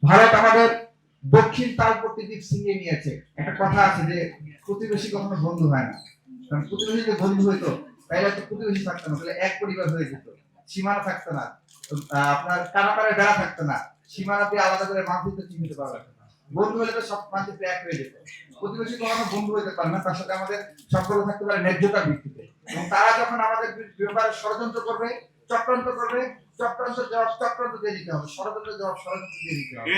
ভারত আমাদের দক্ষিণ তালপট্টি দ্বীপ ছিনিয়ে নিয়েছে। একটা কথা আছে যে প্রতিবেশী কখনো বন্ধু হয় না। কারণ প্রতিবেশী যদি বন্ধু হইতো তাহলে তো প্রতিবেশী থাকতো না, তাহলে এক পরিবার হয়ে যেত, সীমানা থাকতো না, আপনার কানাপাড়ে বেড়া থাকতো না, সীমানা দিয়ে আলাদা করে মানচিত্র চিহ্নিত করা লাগতো না। বন্ধু হলে তো সব মানচিত্র এক হয়ে যেত। প্রতিবেশী কখনো বন্ধু হইতে পারে না, তার সাথে আমাদের সম্পর্ক থাকতে পারে ন্যায্যতার ভিত্তিতে। এবং তারা যখন আমাদের ব্যাপারে ষড়যন্ত্র করবে, চক্রান্ত করবে, চক্রান্তের জবাব চক্রান্ত দিয়ে দিতে হবে, ষড়যন্ত্রের জবাব ষড়যন্ত্র দিয়ে দিতে হবে।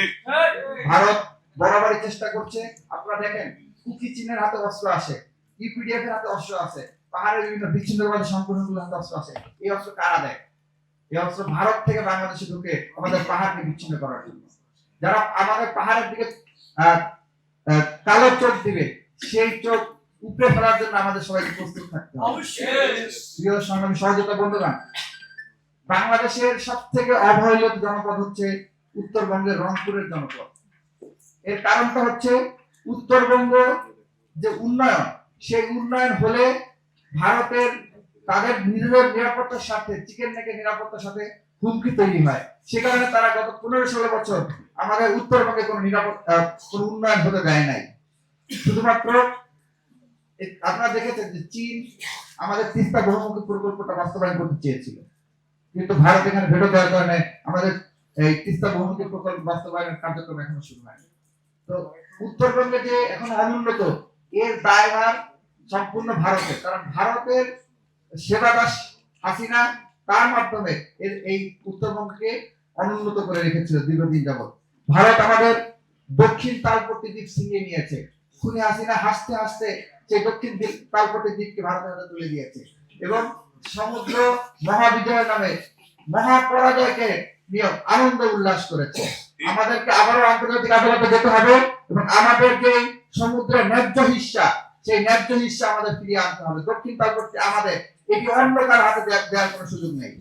ভারত বরাবরই চেষ্টা করছে। আপনারা দেখেন, কুকি চীনের হাতে অস্ত্র আছে, ইউপিডিএফ এর হাতে অস্ত্র আছে, পাহাড়ের বিভিন্ন বিচ্ছিন্নতাবাদী সংগঠনগুলোর হাতে অস্ত্র আছে। এই অস্ত্র কারা দেয়? এই অস্ত্র ভারত থেকে বাংলাদেশে ঢুকে আমাদের পাহাড়কে বিচ্ছিন্ন করার জন্য। যারা আমাদের পাহাড়ের দিকে কালো চোখ দিবে, সেই চোখ উপড়ে ফেলার জন্য আমাদের সবাইকে প্রস্তুত থাকতে হবে। প্রিয় সংগ্রামী সহযোগিতা বন্ধুগণ, বাংলাদেশের সব থেকে অবহেলিত জনপদ হচ্ছে উত্তরবঙ্গের রংপুরের জনপদ। এর কারণটা হচ্ছে উত্তরবঙ্গ যে উন্নয়ন, সেই উন্নয়ন হলে ভারতের তাদের নিজেদের নিরাপত্তার স্বার্থে, চিকেন নেকের নিরাপত্তার সাথে হুমকি তৈরি হয়। সে কারণে তারা গত 15-16 বছর আমাদের উত্তরবঙ্গে কোনো কোনো উন্নয়ন হতে দেয় নাই। শুধুমাত্র আপনারা দেখেছেন যে চীন আমাদের তিস্তা বহুমুখী প্রকল্পটা বাস্তবায়ন করতে চেয়েছিল, কিন্তু ভারত এখানে ভেটো দেওয়ার কারণে আমাদের এই তিস্তা বহুমুখী প্রকল্প বাস্তবায়নের কার্যক্রম এখনো শুরু হয়নি। তো উত্তরবঙ্গে যে এখন অনুন্নত, এর দায়ভার সম্পূর্ণ ভারতের। কারণ ভারতের সেবাদাস হাসিনা তার মাধ্যমে এই উত্তরবঙ্গকে অনুন্নত করে রেখেছিল দীর্ঘদিন যাবৎ। ভারত আমাদের দক্ষিণ তালপট্টি দ্বীপ ছিনিয়ে নিয়েছে। খুনি হাসিনা হাসতে হাসতে সেই দক্ষিণ তালপট্টি দ্বীপকে ভারতের হাতে তুলে দিয়েছে এবং সমুদ্র মহাবিজয়ের নামে মহাপরাজয়কে নিয়ে আনন্দ উল্লাস করেছে। আমাদেরকে আবারও আন্তর্জাতিক আদালতে যেতে হবে এবং আমাদের যে সমুদ্রের ন্যায্য হিস্সা, সেই ন্যায্য হিস্সা আমাদের ফিরিয়ে আনতে হবে। দক্ষিণ তালপট্টি আমাদের, এটি অন্য কারো হাতে দেওয়ার কোনো সুযোগ নেই।